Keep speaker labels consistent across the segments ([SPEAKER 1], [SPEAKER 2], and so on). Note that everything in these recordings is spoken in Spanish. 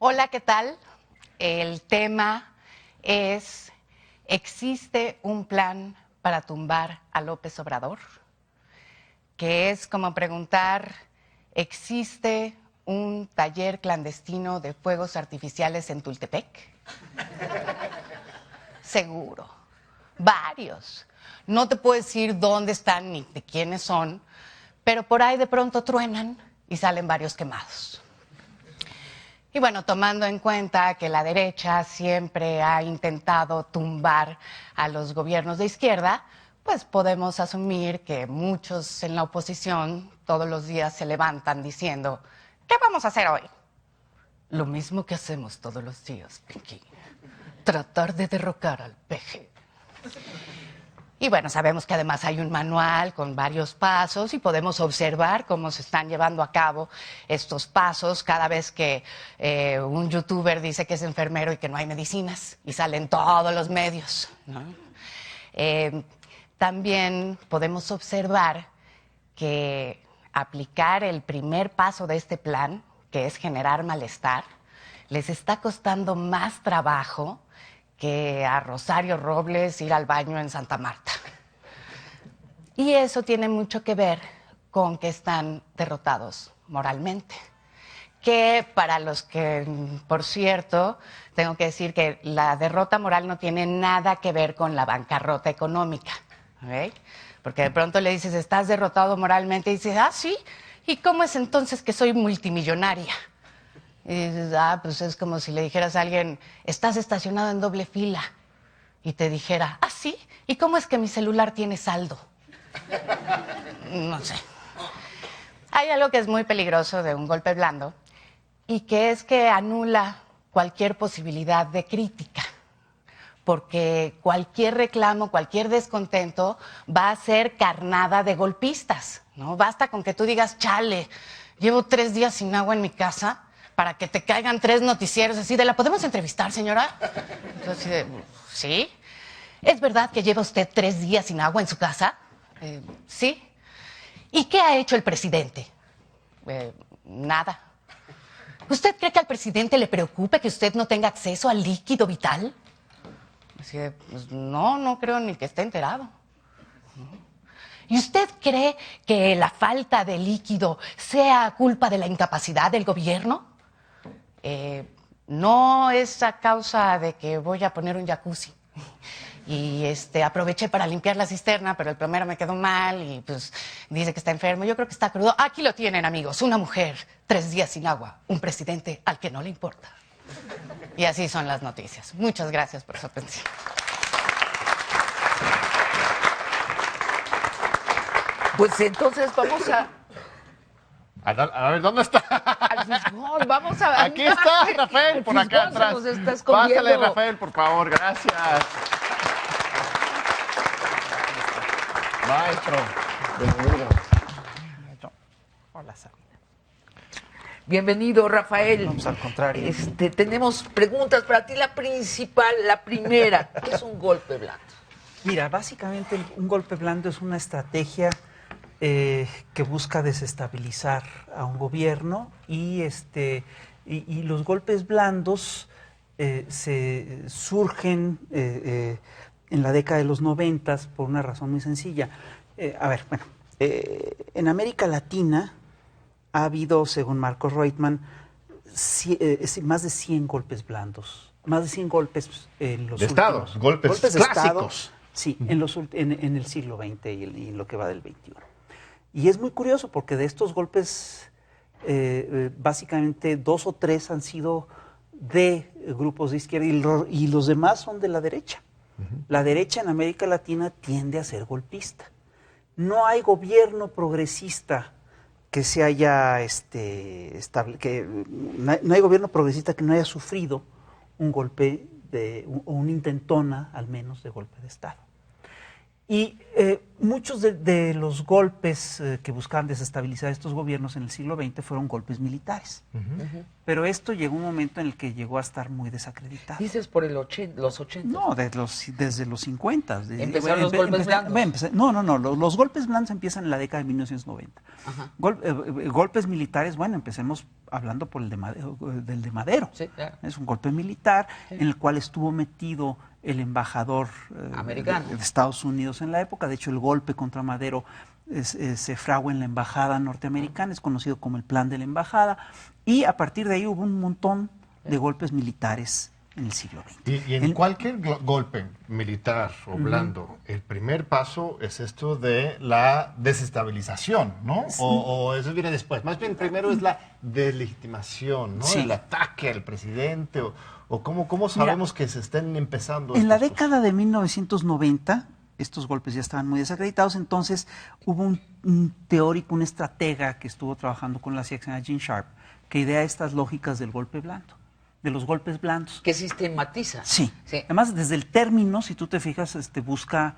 [SPEAKER 1] Hola, ¿qué tal? El tema es, ¿existe un plan para tumbar a López Obrador? Que es como preguntar, ¿existe un taller clandestino de fuegos artificiales en Tultepec? Seguro, varios. No te puedo decir dónde están ni de quiénes son, pero por ahí de pronto truenan y salen varios quemados. Y bueno, tomando en cuenta que la derecha siempre ha intentado tumbar a los gobiernos de izquierda, pues podemos asumir que muchos en la oposición todos los días se levantan diciendo, ¿qué vamos a hacer hoy? Lo mismo que hacemos todos los días, Pinky. Tratar de derrocar al PG. Y bueno, sabemos que además hay un manual con varios pasos y podemos observar cómo se están llevando a cabo estos pasos cada vez que un youtuber dice que es enfermero y que no hay medicinas y salen todos los medios, ¿no? También podemos observar que aplicar el primer paso de este plan, que es generar malestar, les está costando más trabajo que a Rosario Robles ir al baño en Santa Marta. Y eso tiene mucho que ver con que están derrotados moralmente. Que para los que, por cierto, tengo que decir que la derrota moral no tiene nada que ver con la bancarrota económica, ¿ok? Porque de pronto le dices, estás derrotado moralmente, y dices, ah, sí, ¿y cómo es entonces que soy multimillonaria? Y dices, ah, pues es como si le dijeras a alguien, estás estacionado en doble fila, y te dijera, ah, sí, ¿y cómo es que mi celular tiene saldo? No sé. Hay algo que es muy peligroso de un golpe blando, y que es que anula cualquier posibilidad de crítica, porque cualquier reclamo, cualquier descontento va a ser carnada de golpistas, ¿no? Basta con que tú digas, chale, llevo 3 días sin agua en mi casa, para que te caigan 3 noticieros así de, ¿la podemos entrevistar, señora? Entonces, ¿sí? ¿Es verdad que lleva usted 3 días sin agua en su casa? Sí. ¿Y qué ha hecho el presidente? Nada. ¿Usted cree que al presidente le preocupe que usted no tenga acceso al líquido vital? Así de, pues no creo ni que esté enterado. ¿Y usted cree que la falta de líquido sea culpa de la incapacidad del gobierno? No es a causa de que voy a poner un jacuzzi. Y aproveché para limpiar la cisterna, pero el plomero me quedó mal y pues dice que está enfermo. Yo creo que está crudo. Aquí lo tienen, amigos. Una mujer, 3 días sin agua. Un presidente al que no le importa. Y así son las noticias. Muchas gracias por su atención.
[SPEAKER 2] Pues entonces vamos
[SPEAKER 3] A ver, ¿dónde está?
[SPEAKER 2] al fisgón, vamos a...
[SPEAKER 3] Aquí está, Rafael, por acá atrás.
[SPEAKER 2] Se nos está escondiendo.
[SPEAKER 3] Pásale, Rafael, por favor, gracias. Maestro, bienvenido.
[SPEAKER 4] Hola, Sabina.
[SPEAKER 2] Bienvenido, Rafael.
[SPEAKER 4] No, pues al contrario.
[SPEAKER 2] Tenemos preguntas para ti. La principal, la primera, ¿qué es un golpe blando?
[SPEAKER 4] Mira, básicamente un golpe blando es una estrategia que busca desestabilizar a un gobierno y los golpes blandos se surgen en la década de los 90 por una razón muy sencilla. En América Latina ha habido, según Marcos Reutemann, más de 100 golpes blandos, más de 100 golpes en los
[SPEAKER 3] De
[SPEAKER 4] últimos.
[SPEAKER 3] estados, golpes
[SPEAKER 4] de
[SPEAKER 3] clásicos.
[SPEAKER 4] Estado, sí, en el siglo XX y en lo que va del XXI. Y es muy curioso porque de estos golpes, básicamente 2 o 3 han sido de grupos de izquierda y los demás son de la derecha. La derecha en América Latina tiende a ser golpista. No hay gobierno progresista que se haya no hay gobierno progresista que no haya sufrido un golpe o una intentona al menos de golpe de Estado. Y muchos de los golpes que buscaban desestabilizar estos gobiernos en el siglo XX fueron golpes militares. Pero esto llegó un momento en el que llegó a estar muy desacreditado.
[SPEAKER 2] Dices por los 80.
[SPEAKER 4] No, desde los 50.
[SPEAKER 2] ¿Empezaron los golpes blandos?
[SPEAKER 4] No, los golpes blandos empiezan en la década de 1990.
[SPEAKER 2] Ajá.
[SPEAKER 4] Golpes militares, bueno, empecemos hablando por del de Madero.
[SPEAKER 2] Sí, claro.
[SPEAKER 4] Es un golpe militar en el cual estuvo metido el embajador
[SPEAKER 2] Americano
[SPEAKER 4] de Estados Unidos en la época. De hecho, el golpe contra Madero se fragua en la embajada norteamericana, es conocido como el Plan de la Embajada, y a partir de ahí hubo un montón de golpes militares en el siglo XX.
[SPEAKER 3] Y en cualquier golpe militar o blando, el primer paso es esto de la desestabilización, ¿no? O eso viene después. Más bien, primero es la deslegitimación, ¿no?
[SPEAKER 4] Sí.
[SPEAKER 3] El ataque al presidente, o cómo sabemos que se estén empezando.
[SPEAKER 4] En la
[SPEAKER 3] estos
[SPEAKER 4] década de 1990, estos golpes ya estaban muy desacreditados, entonces hubo un teórico, un estratega que estuvo trabajando con la CIA, que se llama Gene Sharp, que idea estas lógicas del golpe blando, de los golpes blandos.
[SPEAKER 2] Que sistematiza.
[SPEAKER 4] Sí. Además, desde el término, si tú te fijas, busca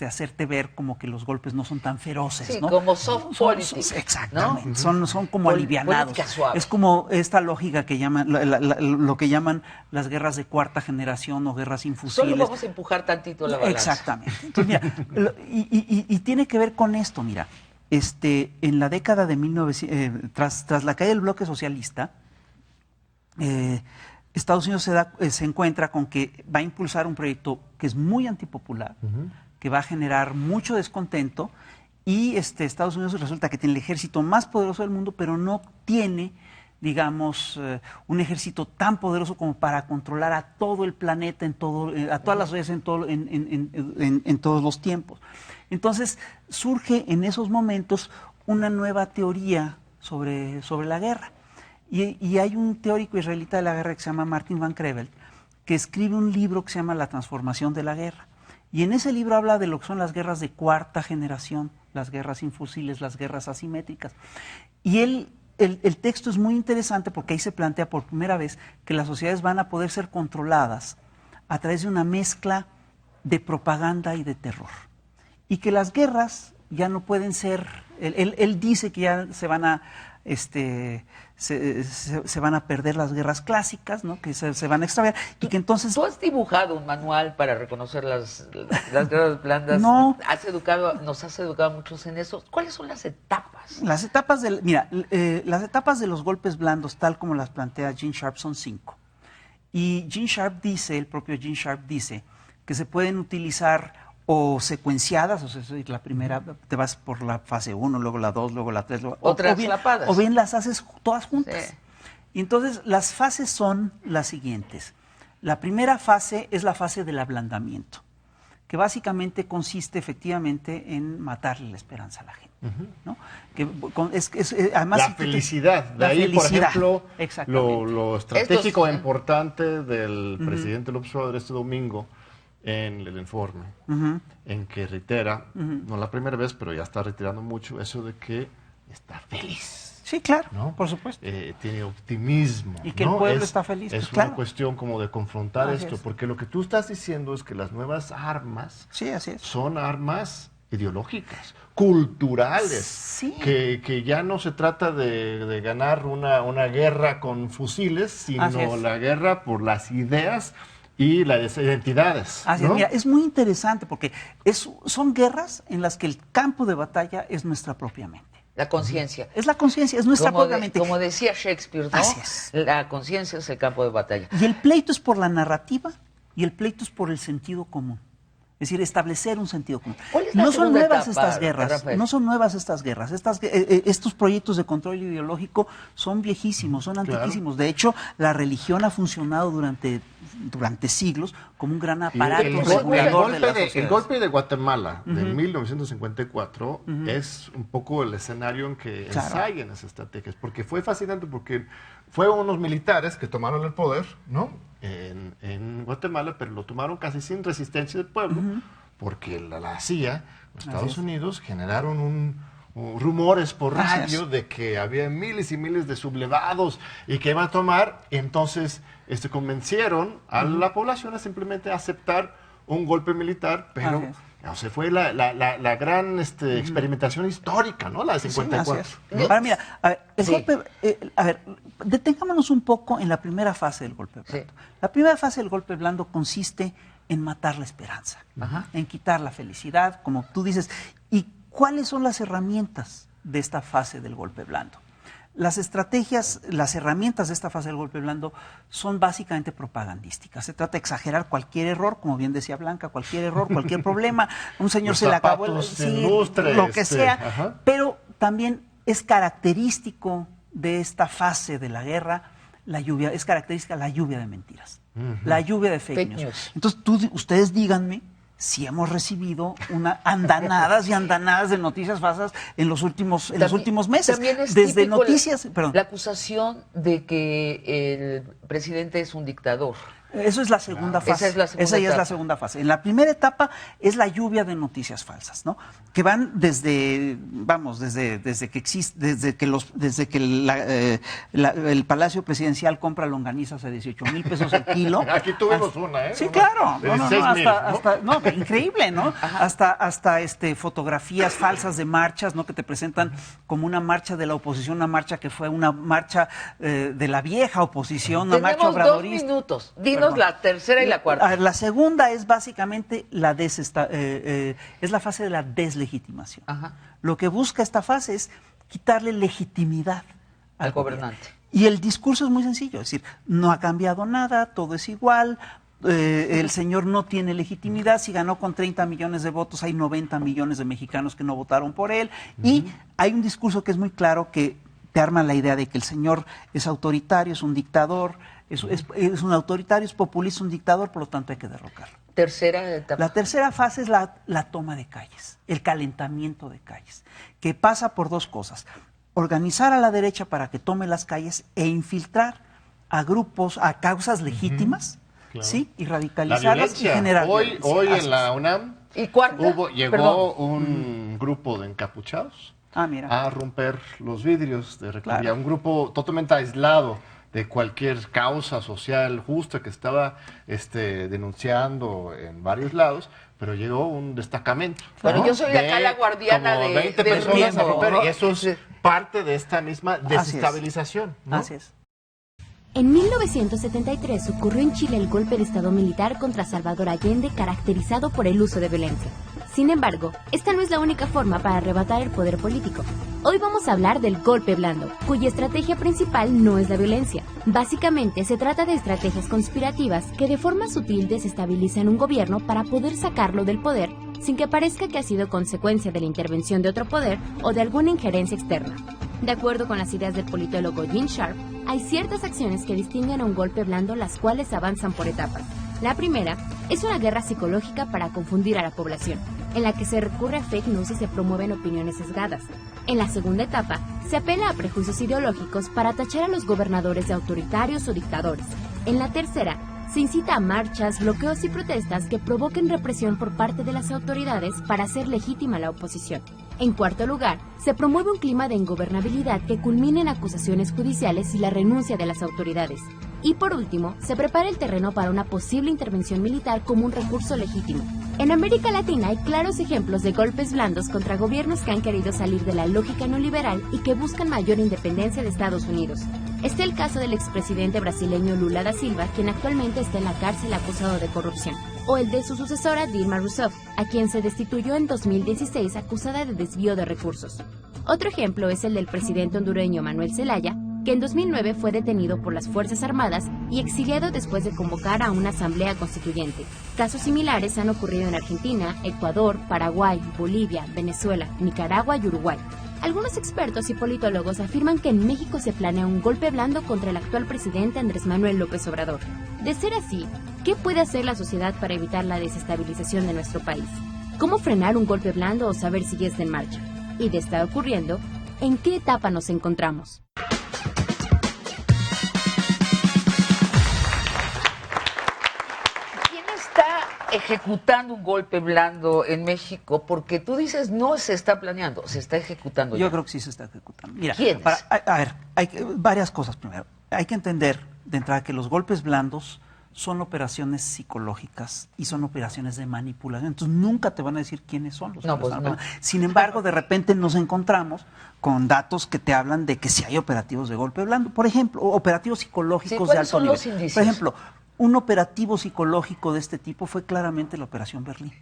[SPEAKER 4] hacerte ver como que los golpes no son tan feroces,
[SPEAKER 2] Sí,
[SPEAKER 4] ¿no?
[SPEAKER 2] como soft politics,
[SPEAKER 4] exactamente.
[SPEAKER 2] ¿no?
[SPEAKER 4] Son como alivianados.
[SPEAKER 2] Política suave.
[SPEAKER 4] Es como esta lógica que llaman, lo que llaman las guerras de cuarta generación o guerras sin fusiles.
[SPEAKER 2] Solo vamos a empujar tantito la balanza.
[SPEAKER 4] Exactamente. Entonces, mira, y tiene que ver con esto, mira. En la década de 1900, tras la caída del bloque socialista, Estados Unidos se encuentra con que va a impulsar un proyecto que es muy antipopular, que va a generar mucho descontento, y Estados Unidos resulta que tiene el ejército más poderoso del mundo, pero no tiene, digamos, un ejército tan poderoso como para controlar a todo el planeta, a todas las sociedades en todos los tiempos. Entonces surge en esos momentos una nueva teoría sobre la guerra. Y hay un teórico israelita de la guerra que se llama Martin Van Crevel, que escribe un libro que se llama La transformación de la guerra. Y en ese libro habla de lo que son las guerras de cuarta generación, las guerras sin fusiles, las guerras asimétricas. Y el texto es muy interesante porque ahí se plantea por primera vez que las sociedades van a poder ser controladas a través de una mezcla de propaganda y de terror. Y que las guerras ya no pueden ser, él dice que ya se van a se van a perder las guerras clásicas, ¿no? Que se van a extraviar, y que entonces...
[SPEAKER 2] ¿Tú has dibujado un manual para reconocer las guerras blandas?
[SPEAKER 4] No.
[SPEAKER 2] Nos has educado muchos en eso. ¿Cuáles son las etapas?
[SPEAKER 4] Las etapas las etapas de los golpes blandos, tal como las plantea Gene Sharp, son 5. Y el propio Gene Sharp dice que se pueden utilizar o secuenciadas, o sea, la primera te vas por la fase 1, luego la 2, luego la 3, o bien las haces todas juntas.
[SPEAKER 2] Sí.
[SPEAKER 4] Y entonces las fases son las siguientes. La primera fase es la fase del ablandamiento, que básicamente consiste efectivamente en matarle la esperanza a la gente, ¿no? Que además,
[SPEAKER 3] la felicidad. De ahí, por ejemplo, lo estratégico e importante del presidente López Obrador este domingo en el informe, en que reitera, no la primera vez, pero ya está reiterando mucho, eso de que está feliz.
[SPEAKER 4] Sí, claro,
[SPEAKER 3] ¿no?
[SPEAKER 4] Por supuesto.
[SPEAKER 3] Tiene optimismo.
[SPEAKER 4] Y que
[SPEAKER 3] ¿no?
[SPEAKER 4] el pueblo está feliz.
[SPEAKER 3] Es
[SPEAKER 4] claro.
[SPEAKER 3] una cuestión como de confrontar
[SPEAKER 4] Así
[SPEAKER 3] esto,
[SPEAKER 4] es.
[SPEAKER 3] porque lo que tú estás diciendo es que las nuevas armas
[SPEAKER 4] Sí, así es.
[SPEAKER 3] son armas ideológicas, culturales,
[SPEAKER 4] Sí.
[SPEAKER 3] que ya no se trata de ganar una guerra con fusiles, sino
[SPEAKER 4] Así es.
[SPEAKER 3] la guerra por las ideas y las identidades.
[SPEAKER 4] Así
[SPEAKER 3] ¿no?
[SPEAKER 4] es, mira, es muy interesante porque son guerras en las que el campo de batalla es nuestra propia mente.
[SPEAKER 2] La conciencia.
[SPEAKER 4] Es la conciencia, es nuestra propia mente.
[SPEAKER 2] Como decía Shakespeare, ¿no?
[SPEAKER 4] Así es.
[SPEAKER 2] La conciencia es el campo de batalla.
[SPEAKER 4] Y el pleito es por la narrativa y el pleito es por el sentido común. Es decir, establecer un sentido común.
[SPEAKER 2] ¿Cuál es la
[SPEAKER 4] No son
[SPEAKER 2] segunda
[SPEAKER 4] nuevas
[SPEAKER 2] etapa,
[SPEAKER 4] estas guerras,
[SPEAKER 2] Rafael?
[SPEAKER 4] no son nuevas estas guerras. Estos proyectos de control ideológico son viejísimos, son
[SPEAKER 3] Claro.
[SPEAKER 4] antiquísimos. De hecho, la religión ha funcionado durante siglos como un gran
[SPEAKER 3] Y
[SPEAKER 4] aparato
[SPEAKER 3] el
[SPEAKER 4] regulador de las
[SPEAKER 3] el
[SPEAKER 4] sociedades.
[SPEAKER 3] golpe de Guatemala de 1954 es un poco el escenario en que
[SPEAKER 4] Claro.
[SPEAKER 3] ensayan esas estrategias, porque fue fascinante, porque fueron unos militares que tomaron el poder, ¿no? En Guatemala, pero lo tomaron casi sin resistencia del pueblo, porque la CIA, los Estados Unidos, generaron rumores por
[SPEAKER 4] Así
[SPEAKER 3] radio
[SPEAKER 4] es.
[SPEAKER 3] de que había miles y miles de sublevados y que iban a tomar. Entonces convencieron a la población a simplemente aceptar un golpe militar, pero
[SPEAKER 4] Así es.
[SPEAKER 3] O sea, fue la gran experimentación histórica, ¿no? La de 54.
[SPEAKER 4] Sí, ahora mira, a ver, detengámonos un poco en la primera fase del golpe blando. Sí. La primera fase del golpe blando consiste en matar la esperanza, en quitar la felicidad, como tú dices. ¿Y cuáles son las herramientas de esta fase del golpe blando? Las estrategias, las herramientas de esta fase del golpe blando son básicamente propagandísticas. Se trata de exagerar cualquier error, como bien decía Blanca, cualquier error, cualquier problema. Un señor se le acabó lo que sea. Pero también es característico de esta fase de la guerra, es característica la lluvia de mentiras, la lluvia de fake news. Entonces, ustedes díganme si hemos recibido andanadas y andanadas de noticias falsas en los últimos meses.
[SPEAKER 2] También es
[SPEAKER 4] desde noticias,
[SPEAKER 2] la acusación de que el presidente es un dictador.
[SPEAKER 4] Eso es la segunda fase. Esa ya es la segunda fase. En la primera etapa es la lluvia de noticias falsas, ¿no? Que van desde que el Palacio Presidencial compra longanizas a 18,000 pesos el kilo.
[SPEAKER 3] Aquí tuvimos una, ¿eh?
[SPEAKER 4] Sí, claro.
[SPEAKER 3] ¿no?
[SPEAKER 4] Increíble, ¿no? Hasta fotografías falsas de marchas, ¿no? Que te presentan como una marcha de la oposición, una marcha que fue una marcha de la vieja oposición, una marcha obradorista.
[SPEAKER 2] 2 minutos. La tercera y la cuarta.
[SPEAKER 4] La segunda es básicamente es la fase de la deslegitimación. Lo que busca esta fase es quitarle legitimidad
[SPEAKER 2] al gobernante.
[SPEAKER 4] Y el discurso es muy sencillo, es decir, no ha cambiado nada, todo es igual, el señor no tiene legitimidad, si ganó con 30 millones de votos, hay 90 millones de mexicanos que no votaron por él, y hay un discurso que es muy claro que te arma la idea de que el señor es autoritario, es un dictador, es un autoritario, es populista, un dictador, por lo tanto hay que derrocarlo.
[SPEAKER 2] Tercera etapa.
[SPEAKER 4] La tercera fase es la toma de calles, el calentamiento de calles, que pasa por 2 cosas. Organizar a la derecha para que tome las calles e infiltrar a grupos, a causas legítimas, ¿sí? Y radicalizarlas y generar violencia.
[SPEAKER 3] Hoy en la UNAM
[SPEAKER 2] ¿Y cuarta?
[SPEAKER 3] llegó un grupo de encapuchados
[SPEAKER 4] mira.
[SPEAKER 3] a romper los vidrios de Rectoría. Un grupo totalmente aislado de cualquier causa social justa que estaba denunciando en varios lados, pero llegó un destacamento.
[SPEAKER 2] Bueno, yo soy acá la guardiana
[SPEAKER 3] como 20
[SPEAKER 2] del
[SPEAKER 3] personas a romper,
[SPEAKER 2] ritmo.
[SPEAKER 3] y eso es parte de esta misma desestabilización. ¿No?
[SPEAKER 4] Así es.
[SPEAKER 5] En 1973 ocurrió en Chile el golpe de Estado militar contra Salvador Allende, caracterizado por el uso de violencia. Sin embargo, esta no es la única forma para arrebatar el poder político. Hoy vamos a hablar del golpe blando, cuya estrategia principal no es la violencia. Básicamente se trata de estrategias conspirativas que de forma sutil desestabilizan un gobierno para poder sacarlo del poder sin que parezca que ha sido consecuencia de la intervención de otro poder o de alguna injerencia externa. De acuerdo con las ideas del politólogo Gene Sharp, hay ciertas acciones que distinguen a un golpe blando, las cuales avanzan por etapas. La primera es una guerra psicológica para confundir a la población, en la que se recurre a fake news y se promueven opiniones sesgadas. En la segunda etapa, se apela a prejuicios ideológicos para tachar a los gobernadores de autoritarios o dictadores. En la tercera, se incita a marchas, bloqueos y protestas que provoquen represión por parte de las autoridades para hacer legítima la oposición. En cuarto lugar, se promueve un clima de ingobernabilidad que culmine en acusaciones judiciales y la renuncia de las autoridades. Y por último, se prepara el terreno para una posible intervención militar como un recurso legítimo. En América Latina hay claros ejemplos de golpes blandos contra gobiernos que han querido salir de la lógica neoliberal y que buscan mayor independencia de Estados Unidos. Este es el caso del expresidente brasileño Lula da Silva, quien actualmente está en la cárcel acusado de corrupción. O el de su sucesora Dilma Rousseff, a quien se destituyó en 2016 acusada de desvío de recursos. Otro ejemplo es el del presidente hondureño Manuel Zelaya, que en 2009 fue detenido por las Fuerzas Armadas y exiliado después de convocar a una asamblea constituyente. Casos similares han ocurrido en Argentina, Ecuador, Paraguay, Bolivia, Venezuela, Nicaragua y Uruguay. Algunos expertos y politólogos afirman que en México se planea un golpe blando contra el actual presidente Andrés Manuel López Obrador. De ser así, ¿qué puede hacer la sociedad para evitar la desestabilización de nuestro país? ¿Cómo frenar un golpe blando o saber si ya está en marcha? Y de estar ocurriendo, ¿en qué etapa nos encontramos?
[SPEAKER 2] Ejecutando un golpe blando en México, porque tú dices no se está planeando, se está ejecutando.
[SPEAKER 4] Yo creo que sí se está ejecutando. Mira,
[SPEAKER 2] ¿quiénes?
[SPEAKER 4] A ver, hay varias cosas primero. Hay que entender de entrada que los golpes blandos son operaciones psicológicas y son operaciones de manipulación. Entonces nunca te van a decir quiénes son los que lo están operando. Sin embargo, de repente nos encontramos con datos que te hablan de que sí hay operativos de golpe blando, por ejemplo, o operativos psicológicos de alto nivel. Por ejemplo, un operativo psicológico de este tipo fue claramente la Operación Berlín.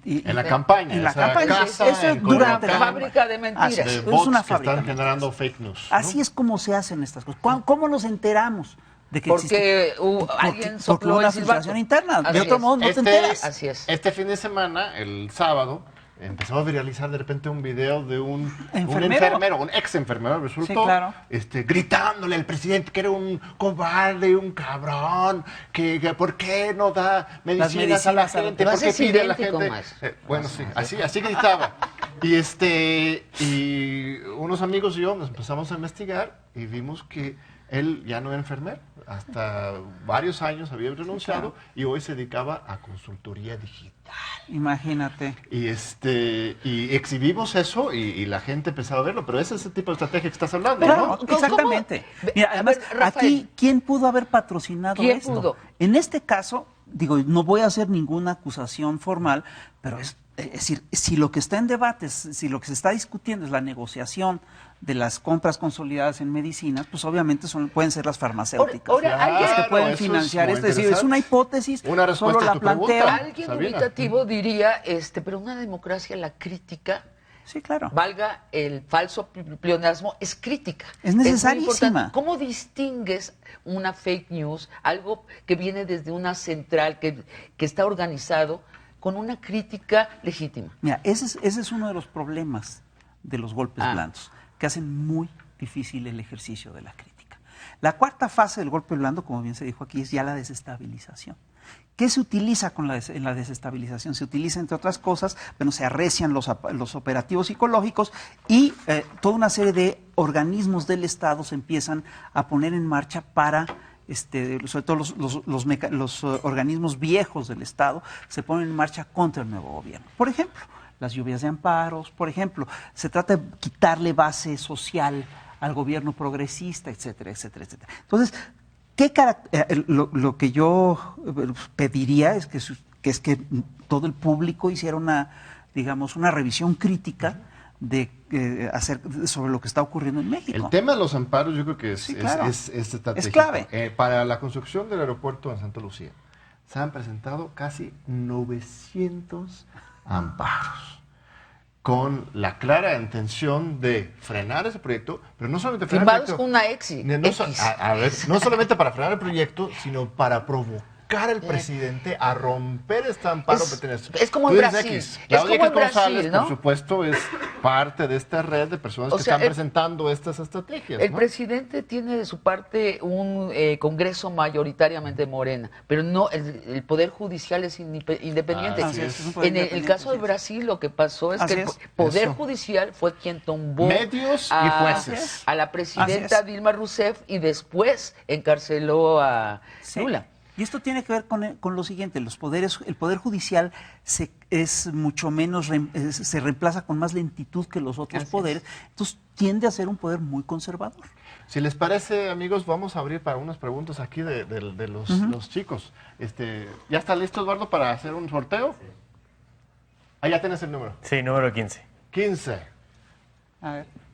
[SPEAKER 3] En la campaña.
[SPEAKER 4] En la campaña. Eso es durante
[SPEAKER 2] la fábrica de mentiras.
[SPEAKER 3] Es una fábrica. Que están generando fake news, ¿no?
[SPEAKER 4] Así es como se hacen estas cosas. ¿Cómo nos enteramos de que
[SPEAKER 2] porque alguien sopló
[SPEAKER 4] una
[SPEAKER 2] el
[SPEAKER 4] filtración interna.
[SPEAKER 2] Así
[SPEAKER 4] de otro modo no te enteras.
[SPEAKER 2] Así es.
[SPEAKER 3] Este fin de semana, el sábado, empezó a viralizar de repente un video de un enfermero, un ex enfermero, resultó,
[SPEAKER 4] sí, claro,
[SPEAKER 3] gritándole al presidente que era un cobarde, un cabrón, que por qué no da medicinas a la gente, por qué pide a la gente. Bueno, sí, así gritaba. Y unos amigos y yo nos empezamos a investigar y vimos que él ya no era enfermero, hasta varios años había renunciado, claro, y hoy se dedicaba a consultoría digital.
[SPEAKER 4] Imagínate.
[SPEAKER 3] Y exhibimos eso y la gente empezaba a verlo, pero ese es el tipo de estrategia que estás hablando,
[SPEAKER 4] claro,
[SPEAKER 3] ¿no?
[SPEAKER 4] Exactamente. Mira, además, aquí, ¿quién pudo haber patrocinado
[SPEAKER 2] ¿Quién
[SPEAKER 4] esto?
[SPEAKER 2] pudo?
[SPEAKER 4] En este caso, digo, no voy a hacer ninguna acusación formal, pero es decir, si lo que está en debate, si lo que se está discutiendo es la negociación de las compras consolidadas en medicinas, pues obviamente pueden ser las farmacéuticas.
[SPEAKER 2] Ahora,
[SPEAKER 4] que pueden financiar esto. Es decir, es una hipótesis, solo la planteo.
[SPEAKER 2] Alguien dubitativo diría, pero una democracia, la crítica,
[SPEAKER 4] sí, claro,
[SPEAKER 2] valga el falso pleonasmo, es crítica.
[SPEAKER 4] Es necesarísima.
[SPEAKER 2] ¿Cómo distingues una fake news, algo que viene desde una central, que está organizado, con una crítica legítima?
[SPEAKER 4] Mira, ese es uno de los problemas de los golpes blandos, que hacen muy difícil el ejercicio de la crítica. La cuarta fase del golpe blando, como bien se dijo aquí, es ya la desestabilización. ¿Qué se utiliza en la desestabilización? Se utiliza, entre otras cosas, bueno, se arrecian los operativos psicológicos y toda una serie de organismos del Estado se empiezan a poner en marcha para... sobre todo los organismos viejos del Estado se ponen en marcha contra el nuevo gobierno. Por ejemplo, las lluvias de amparos, por ejemplo, se trata de quitarle base social al gobierno progresista, etcétera, etcétera, etcétera. Entonces, lo que yo pediría es que todo el público hiciera una revisión crítica de sobre lo que está ocurriendo en México.
[SPEAKER 3] El tema de los amparos yo creo que es estratégico.
[SPEAKER 4] Es clave.
[SPEAKER 3] Para la construcción del aeropuerto en Santa Lucía se han presentado casi 900 amparos con la clara intención de frenar ese proyecto, pero no solamente frenar el proyecto.
[SPEAKER 2] Con una X.
[SPEAKER 3] No solamente para frenar el proyecto, sino para provocar al presidente a romper este amparo.
[SPEAKER 2] Es como en Brasil.
[SPEAKER 3] Claudia González, ¿no? Por supuesto, es parte de esta red de personas que están presentando estas estrategias.
[SPEAKER 2] El presidente tiene de su parte un Congreso mayoritariamente Morena, pero no el Poder Judicial es independiente. En el caso de Brasil lo que pasó es que el Poder Judicial fue quien tumbó
[SPEAKER 3] medios y jueces
[SPEAKER 2] a la presidenta Dilma Rousseff y después encarceló a Lula.
[SPEAKER 4] Y esto tiene que ver con lo siguiente: el Poder Judicial es mucho menos, se reemplaza con más lentitud que los otros poderes, entonces tiende a ser un poder muy conservador.
[SPEAKER 3] Si les parece, amigos, vamos a abrir para unas preguntas aquí de los chicos. ¿Ya está listo, Eduardo, para hacer un sorteo? Sí. Ah, ya tienes el número.
[SPEAKER 6] Sí, número 15.
[SPEAKER 3] 15.
[SPEAKER 4] A ver.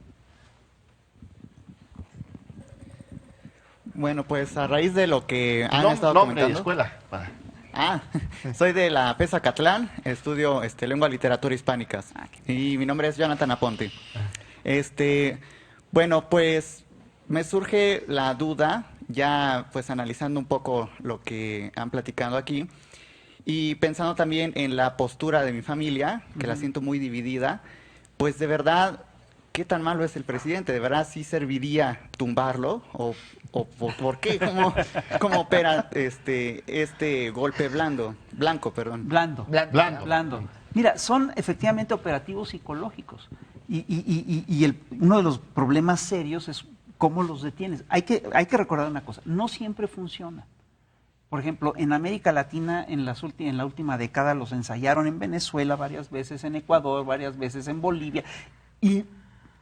[SPEAKER 7] Bueno, pues a raíz de lo que han estado comentando...
[SPEAKER 3] de escuela.
[SPEAKER 7] Soy de la FES Acatlán, estudio lengua y literatura hispánicas. Y mi nombre es Jonathan Aponte. Bueno, pues me surge la duda, ya pues analizando un poco lo que han platicado aquí, y pensando también en la postura de mi familia, que la siento muy dividida, pues de verdad... ¿Qué tan malo es el presidente? ¿De verdad sí serviría tumbarlo? ¿O por qué? ¿Cómo opera este golpe blanco?
[SPEAKER 4] Mira, son efectivamente operativos psicológicos. Y uno de los problemas serios es cómo los detienes. Hay que recordar una cosa, no siempre funciona. Por ejemplo, en América Latina, en la última década, los ensayaron en Venezuela varias veces, en Ecuador varias veces, en Bolivia, y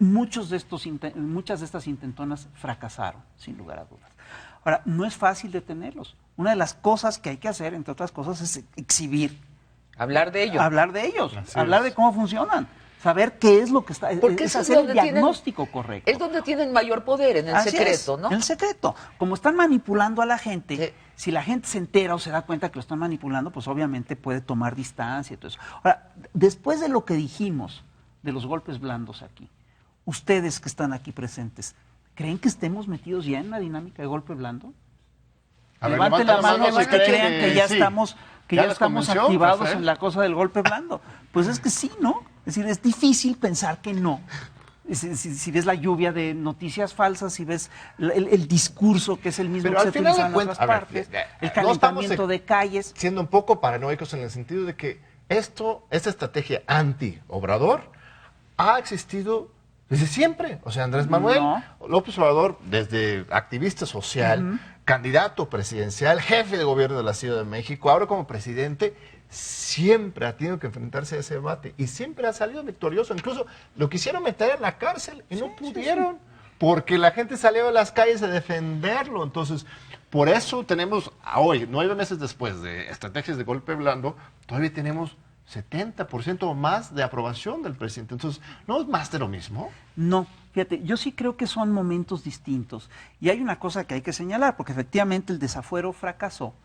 [SPEAKER 4] muchas de estas intentonas fracasaron, sin lugar a dudas. Ahora, no es fácil detenerlos. una de las cosas que hay que hacer, entre otras cosas, es exhibir.
[SPEAKER 2] Hablar de ellos.
[SPEAKER 4] Hablar de ellos, hablar de cómo funcionan. Saber qué es lo que está...
[SPEAKER 2] Porque
[SPEAKER 4] es hacer el diagnóstico correcto.
[SPEAKER 2] Es donde tienen mayor poder, en el secreto, ¿no?
[SPEAKER 4] En el secreto. Como están manipulando a la gente, si la gente se entera o se da cuenta que lo están manipulando, pues obviamente puede tomar distancia y todo eso. Ahora, después de lo que dijimos de los golpes blandos aquí, ustedes que están aquí presentes, ¿creen que estemos metidos ya en una dinámica de golpe blando? Levanten la mano los que crean que ya estamos, activados en la cosa del golpe blando. Pues es que sí, ¿no? Es decir, es difícil pensar que no. Si ves la lluvia de noticias falsas, si ves el discurso que es el mismo que se utiliza en otras partes, el calentamiento de calles.
[SPEAKER 3] Siendo un poco paranoicos en el sentido de que esta estrategia anti-Obrador ha existido desde siempre. O sea, Andrés Manuel López Obrador, desde activista social, candidato presidencial, jefe de gobierno de la Ciudad de México, ahora como presidente, siempre ha tenido que enfrentarse a ese debate y siempre ha salido victorioso. Incluso lo quisieron meter en la cárcel y no pudieron, porque la gente salió a las calles a defenderlo. Entonces, por eso tenemos hoy, 9 meses después de estrategias de golpe blando, todavía tenemos 70% o más de aprobación del presidente. Entonces, ¿no es más de lo mismo?
[SPEAKER 4] No, fíjate, yo sí creo que son momentos distintos. Y hay una cosa que hay que señalar, porque efectivamente el desafuero fracasó,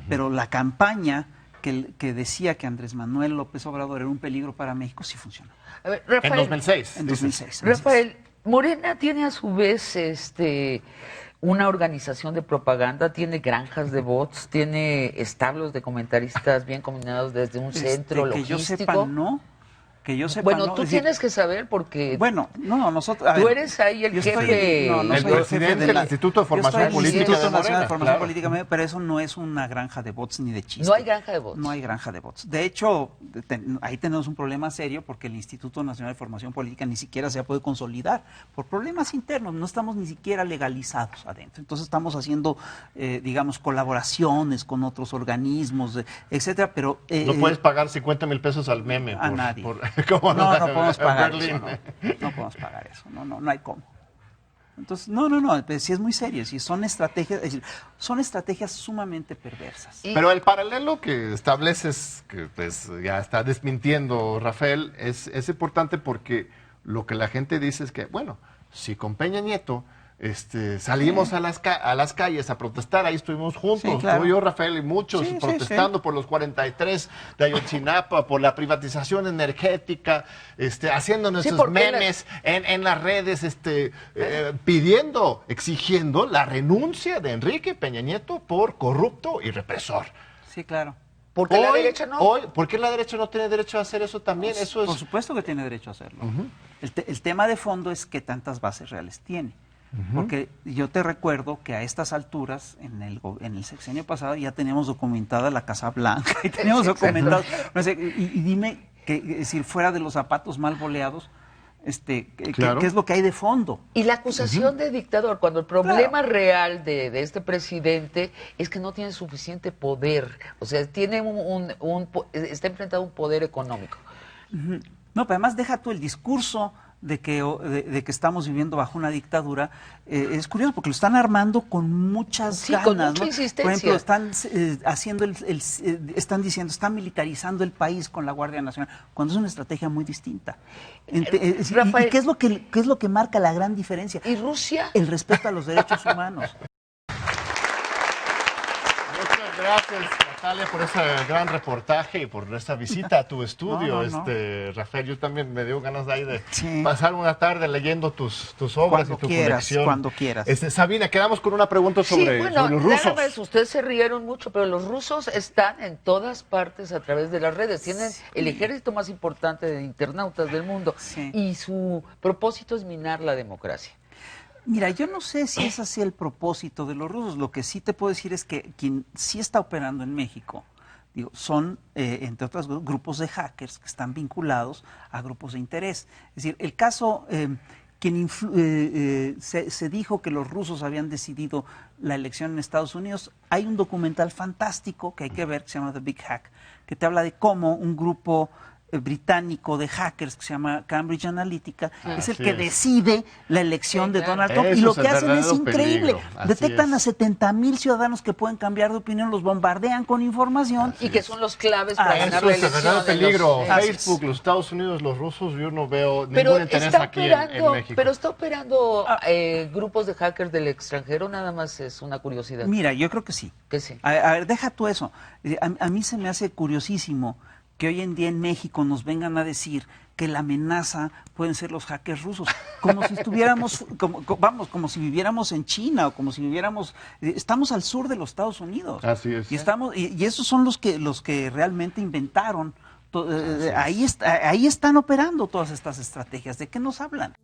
[SPEAKER 4] pero la campaña que decía que Andrés Manuel López Obrador era un peligro para México sí funcionó.
[SPEAKER 2] A ver, Rafael,
[SPEAKER 3] en 2006.
[SPEAKER 4] En 2006.
[SPEAKER 2] Rafael, Morena tiene a su vez una organización de propaganda, tiene granjas de bots, tiene establos de comentaristas bien combinados desde un centro logístico.
[SPEAKER 4] Que yo sepa, no. Que yo sepa,
[SPEAKER 2] bueno,
[SPEAKER 4] no.
[SPEAKER 2] tú tienes que saber porque...
[SPEAKER 4] Bueno, no, nosotros...
[SPEAKER 2] Tú eres ahí el jefe...
[SPEAKER 4] No
[SPEAKER 3] el presidente del Instituto de Formación Política
[SPEAKER 4] Instituto Nacional de Formación Política, pero eso no es una granja de bots ni de chistes.
[SPEAKER 2] No hay granja de bots.
[SPEAKER 4] No hay granja de bots. De hecho, ahí tenemos un problema serio porque el Instituto Nacional de Formación Política ni siquiera se puede consolidar por problemas internos. No estamos ni siquiera legalizados adentro. Entonces estamos haciendo, digamos, colaboraciones con otros organismos, etcétera, pero...
[SPEAKER 3] no puedes pagar 50,000 pesos al meme.
[SPEAKER 4] A nadie.
[SPEAKER 3] No
[SPEAKER 4] podemos pagar eso, no podemos pagar eso, no hay cómo. Entonces, no, pues, sí es muy serio, sí, son estrategias, es decir, son estrategias sumamente perversas.
[SPEAKER 3] Pero el paralelo que estableces, que pues ya está desmintiendo Rafael, es importante porque lo que la gente dice es que, bueno, si con Peña Nieto salimos a las calles a protestar, ahí estuvimos juntos,
[SPEAKER 4] sí, claro.
[SPEAKER 3] tú y yo, Rafael, y muchos protestando por los 43 de Ayotzinapa, por la privatización energética, haciendo nuestros memes en las redes, exigiendo la renuncia de Enrique Peña Nieto por corrupto y represor.
[SPEAKER 4] Sí, claro.
[SPEAKER 3] ¿Por qué la derecha no? ¿Por qué la derecha no tiene derecho a hacer eso también?
[SPEAKER 4] Pues,
[SPEAKER 3] eso es...
[SPEAKER 4] Por supuesto que tiene derecho a hacerlo. El tema de fondo es qué tantas bases reales tiene. Porque yo te recuerdo que a estas alturas, en el sexenio pasado, ya teníamos documentada la Casa Blanca, y teníamos documentado, no sé, y dime, que si fuera de los zapatos mal boleados,
[SPEAKER 3] claro.
[SPEAKER 4] ¿qué es lo que hay de fondo?
[SPEAKER 2] Y la acusación de dictador, cuando el problema real de este presidente es que no tiene suficiente poder, o sea, tiene está enfrentado a un poder económico.
[SPEAKER 4] No, pero además deja tú el discurso de que estamos viviendo bajo una dictadura, es curioso porque lo están armando con muchas ganas,
[SPEAKER 2] con mucha insistencia.
[SPEAKER 4] Por ejemplo, están haciendo están diciendo, están militarizando el país con la Guardia Nacional, cuando es una estrategia muy distinta.
[SPEAKER 2] Rafael,
[SPEAKER 4] ¿Y qué es lo que marca la gran diferencia?
[SPEAKER 2] ¿Y Rusia?
[SPEAKER 4] El respeto a los derechos humanos.
[SPEAKER 3] Muchas gracias, Natalia, por ese gran reportaje y por esta visita a tu estudio. Rafael, yo también me dio ganas de ahí de pasar una tarde leyendo tus obras y tu colección.
[SPEAKER 4] Cuando quieras.
[SPEAKER 3] Sabina, quedamos con una pregunta sobre los rusos.
[SPEAKER 2] Nada más, ustedes se rieron mucho, pero los rusos están en todas partes a través de las redes. Tienen el ejército más importante de internautas del mundo y su propósito es minar la democracia.
[SPEAKER 4] Mira, yo no sé si es así el propósito de los rusos. Lo que sí te puedo decir es que quien sí está operando en México, son, entre otros, grupos de hackers que están vinculados a grupos de interés. Es decir, el caso, se dijo que los rusos habían decidido la elección en Estados Unidos. Hay un documental fantástico que hay que ver, que se llama The Big Hack, que te habla de cómo un grupo británico de hackers que se llama Cambridge Analytica, es el que decide la elección de Donald Trump. Y lo que hacen es increíble. Detectan a 70,000 ciudadanos que pueden cambiar de opinión, los bombardean con información.
[SPEAKER 2] Y que son los claves para ganar la elección.
[SPEAKER 3] Eso es el verdadero peligro. Facebook, los Estados Unidos, los rusos, yo no veo ningún interés aquí en México.
[SPEAKER 2] Pero está operando grupos de hackers del extranjero, nada más es una curiosidad.
[SPEAKER 4] Mira, yo creo que sí.
[SPEAKER 2] Que sí.
[SPEAKER 4] A ver, deja tú eso. A mí se me hace curiosísimo que hoy en día en México nos vengan a decir que la amenaza pueden ser los hackers rusos, como si estuviéramos, como si viviéramos en China o como si viviéramos, estamos al sur de los Estados Unidos.
[SPEAKER 3] Así es.
[SPEAKER 4] Y esos son los que realmente inventaron. Ahí están operando todas estas estrategias. ¿De qué nos hablan?